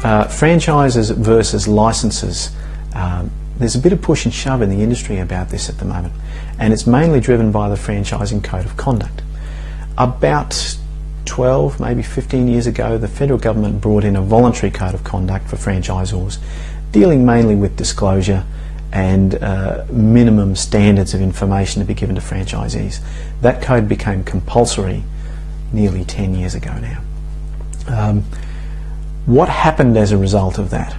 Franchises versus licenses. There's a bit of push and shove in the industry about this at the moment, and it's mainly driven by the Franchising Code of Conduct. About 12, maybe 15 years ago, the federal government brought in a voluntary code of conduct for franchisors, dealing mainly with disclosure and minimum standards of information to be given to franchisees. That code became compulsory nearly 10 years ago now. What happened as a result of that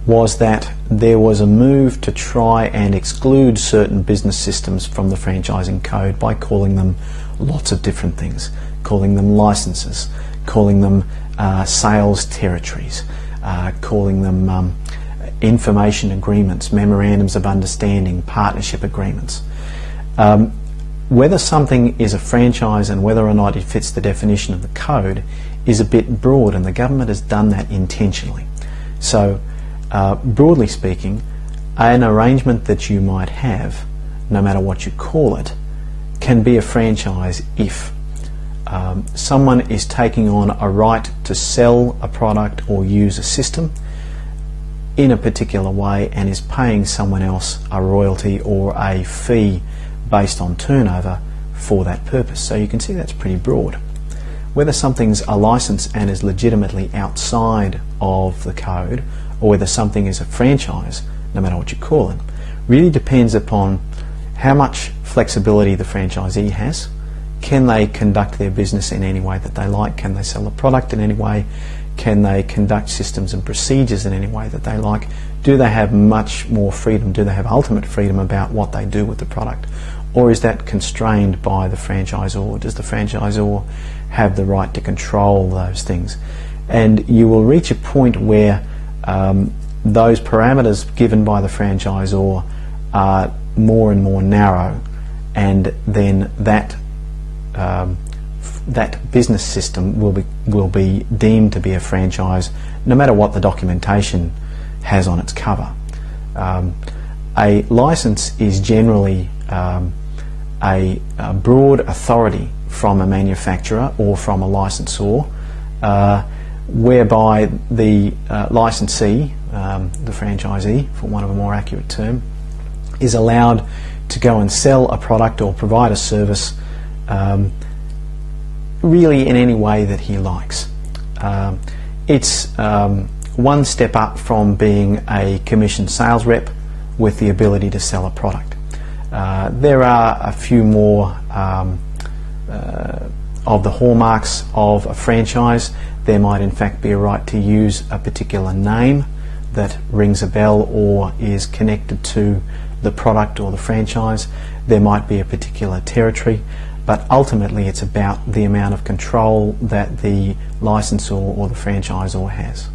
was that there was a move to try and exclude certain business systems from the franchising code by calling them lots of different things, calling them licenses, calling them sales territories, calling them information agreements, memorandums of understanding, partnership agreements. Whether something is a franchise and whether or not it fits the definition of the code is a bit broad, and the government has done that intentionally. So broadly speaking, an arrangement that you might have, no matter what you call it, can be a franchise if someone is taking on a right to sell a product or use a system in a particular way and is paying someone else a royalty or a fee based on turnover for that purpose. So you can see that's pretty broad. Whether something's a license and is legitimately outside of the code, or whether something is a franchise, no matter what you call it, really depends upon how much flexibility the franchisee has. Can they conduct their business in any way that they like? Can they sell a product in any way? Can they conduct systems and procedures in any way that they like? Do they have much more freedom? Do they have ultimate freedom about what they do with the product? Or is that constrained by the franchisor? Does the franchisor have the right to control those things? And you will reach a point where those parameters given by the franchisor are more and more narrow, and then that business system will be deemed to be a franchise, no matter what the documentation has on its cover. A license is generally a broad authority from a manufacturer or from a licensor, whereby the licensee, the franchisee, for want of a more accurate term, is allowed to go and sell a product or provide a service really in any way that he likes. It's one step up from being a commissioned sales rep with the ability to sell a product. There are a few more of the hallmarks of a franchise. There might in fact be a right to use a particular name that rings a bell or is connected to the product or the franchise. There might be a particular territory, but ultimately it's about the amount of control that the licensor or the franchisor has.